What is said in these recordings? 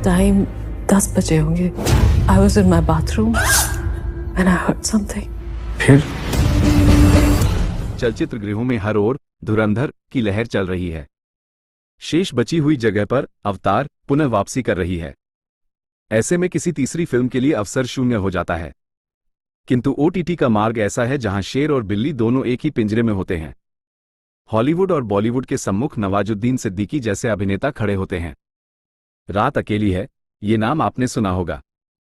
Time 10 बजे होंगे। I was in my bathroom and I heard something. फिर चलचित्र गृहों में हर ओर धुरंधर की लहर चल रही है। शेष बची हुई जगह पर अवतार पुनः वापसी कर रही है। ऐसे में किसी तीसरी फिल्म के लिए अवसर शून्य हो जाता है। किंतु OTT का मार्ग ऐसा है जहां शेर और बिल्ली दोनों एक ही पिंजरे में होते हैं। हॉलीवुड और बॉलीवुड के सम्मुख नवाजुद्दीन सिद्दीकी जैसे अभिनेता खड़े होते हैं। रात अकेली है, ये नाम आपने सुना होगा।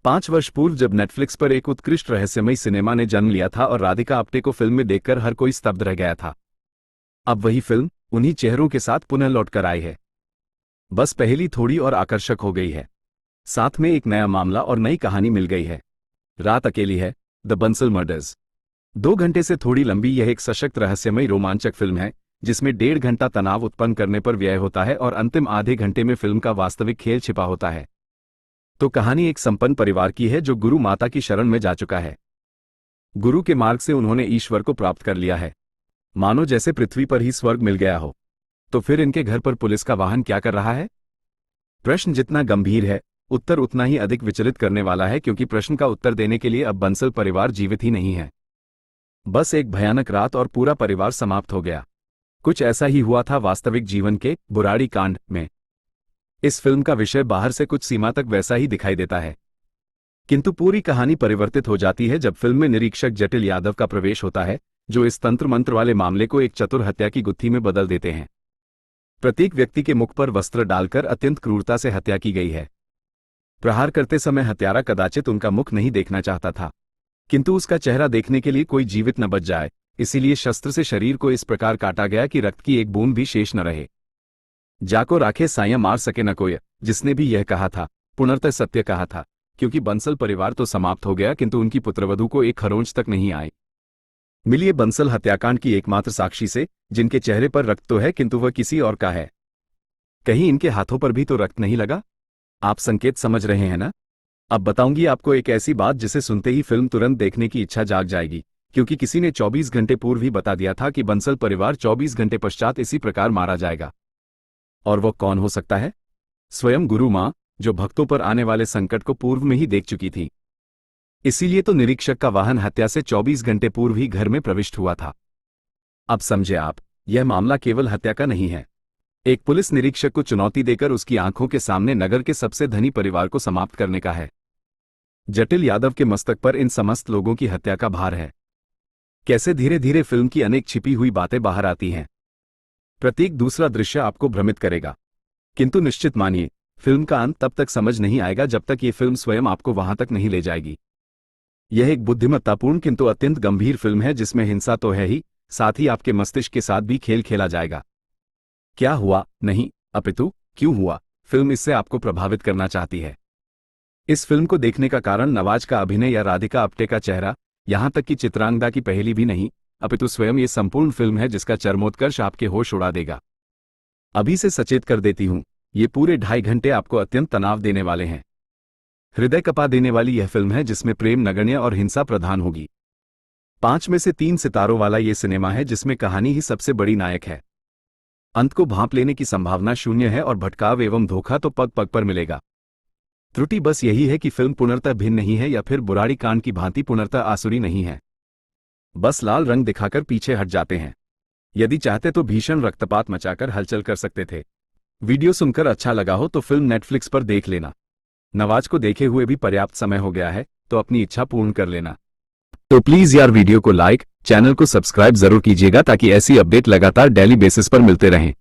5 वर्ष पूर्व जब नेटफ्लिक्स पर एक उत्कृष्ट रहस्यमयी सिनेमा ने जन्म लिया था और राधिका आप्टे को फिल्म में देखकर हर कोई स्तब्ध रह गया था, अब वही फिल्म उन्हीं चेहरों के साथ पुनः लौटकर आई है। बस पहली थोड़ी और आकर्षक हो गई है, साथ में एक नया मामला और नई कहानी मिल गई है। रात अकेली है, द बंसल मर्डर्स। 2 घंटे से थोड़ी लंबी यह एक सशक्त रहस्यमयी रोमांचक फिल्म है जिसमें 1.5 घंटा तनाव उत्पन्न करने पर व्यय होता है और अंतिम आधे घंटे में फिल्म का वास्तविक खेल छिपा होता है। तो कहानी एक संपन्न परिवार की है जो गुरु माता की शरण में जा चुका है। गुरु के मार्ग से उन्होंने ईश्वर को प्राप्त कर लिया है, मानो जैसे पृथ्वी पर ही स्वर्ग मिल गया हो। तो फिर इनके घर पर पुलिस का वाहन क्या कर रहा है? प्रश्न जितना गंभीर है, उत्तर उतना ही अधिक विचलित करने वाला है, क्योंकि प्रश्न का उत्तर देने के लिए अब बंसल परिवार जीवित ही नहीं है। बस एक भयानक रात और पूरा परिवार समाप्त हो गया। कुछ ऐसा ही हुआ था वास्तविक जीवन के बुराड़ी कांड में। इस फिल्म का विषय बाहर से कुछ सीमा तक वैसा ही दिखाई देता है, किंतु पूरी कहानी परिवर्तित हो जाती है जब फिल्म में निरीक्षक जटिल यादव का प्रवेश होता है, जो इस तंत्र मंत्र वाले मामले को एक चतुर हत्या की गुत्थी में बदल देते हैं। प्रत्येक व्यक्ति के मुख पर वस्त्र डालकर अत्यंत क्रूरता से हत्या की गई है। प्रहार करते समय हत्यारा कदाचित उनका मुख नहीं देखना चाहता था, किंतु उसका चेहरा देखने के लिए कोई जीवित न बच जाए, इसीलिए शस्त्र से शरीर को इस प्रकार काटा गया कि रक्त की एक बूंद भी शेष न रहे। जाको राखे साया मार सके न कोय, जिसने भी यह कहा था पुनर्तः सत्य कहा था, क्योंकि बंसल परिवार तो समाप्त हो गया किंतु उनकी पुत्रवधू को एक खरोंच तक नहीं आई। मिलिए बंसल हत्याकांड की एकमात्र साक्षी से, जिनके चेहरे पर रक्त तो है किंतु वह किसी और का है। कहीं इनके हाथों पर भी तो रक्त नहीं लगा? आप संकेत समझ रहे हैं ना? अब बताऊंगी आपको एक ऐसी बात जिसे सुनते ही फिल्म तुरंत देखने की इच्छा जाग जाएगी, क्योंकि किसी ने 24 घंटे पूर्व ही बता दिया था कि बंसल परिवार 24 घंटे पश्चात इसी प्रकार मारा जाएगा। और वो कौन हो सकता है? स्वयं गुरु मां, जो भक्तों पर आने वाले संकट को पूर्व में ही देख चुकी थी। इसीलिए तो निरीक्षक का वाहन हत्या से 24 घंटे पूर्व ही घर में प्रविष्ट हुआ था। अब समझे आप, यह मामला केवल हत्या का नहीं है। एक पुलिस निरीक्षक को चुनौती देकर उसकी आंखों के सामने नगर के सबसे धनी परिवार को समाप्त करने का है। जटिल यादव के मस्तक पर इन समस्त लोगों की हत्या का भार है। कैसे धीरे धीरे फिल्म की अनेक छिपी हुई बातें बाहर आती हैं। प्रत्येक दूसरा दृश्य आपको भ्रमित करेगा, किंतु निश्चित मानिए, फिल्म का अंत तब तक समझ नहीं आएगा जब तक ये फिल्म स्वयं आपको वहां तक नहीं ले जाएगी। यह एक बुद्धिमत्तापूर्ण किंतु अत्यंत गंभीर फिल्म है जिसमें हिंसा तो है ही, साथ ही आपके मस्तिष्क के साथ भी खेल खेला जाएगा। क्या हुआ नहीं, अपितु क्यों हुआ, फिल्म इससे आपको प्रभावित करना चाहती है। इस फिल्म को देखने का कारण नवाज का अभिनय या राधिका आप्टे का चेहरा, यहां तक कि चित्रांगदा की पहेली भी नहीं, अपितु स्वयं ये संपूर्ण फिल्म है जिसका चरमोत्कर्ष आपके होश उड़ा देगा। अभी से सचेत कर देती हूं, ये पूरे 2.5 घंटे आपको अत्यंत तनाव देने वाले हैं। हृदय कपा देने वाली यह फिल्म है जिसमें प्रेम नगण्य और हिंसा प्रधान होगी। 5 में से 3 सितारों वाला ये सिनेमा है जिसमें कहानी ही सबसे बड़ी नायक है। अंत को भांप लेने की संभावना शून्य है और भटकाव एवं धोखा तो पग पग पर मिलेगा। त्रुटि बस यही है कि फिल्म पुनर्तः भिन्न नहीं है या फिर बुराड़ी कांड की भांति पुनर्तः आसुरी नहीं है। बस लाल रंग दिखाकर पीछे हट जाते हैं। यदि चाहते तो भीषण रक्तपात मचाकर हलचल कर सकते थे। वीडियो सुनकर अच्छा लगा हो तो फिल्म नेटफ्लिक्स पर देख लेना। नवाज को देखे हुए भी पर्याप्त समय हो गया है, तो अपनी इच्छा पूर्ण कर लेना। तो प्लीज यार वीडियो को लाइक, चैनल को सब्सक्राइब जरूर कीजिएगा ताकि ऐसी अपडेट लगातार डेली बेसिस पर मिलते रहें।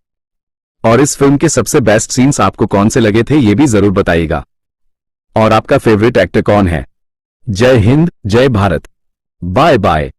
और इस फिल्म के सबसे बेस्ट सीन्स आपको कौन से लगे थे ये भी जरूर बताइएगा। और आपका फेवरेट एक्टर कौन है? जय हिंद, जय भारत, बाय बाय।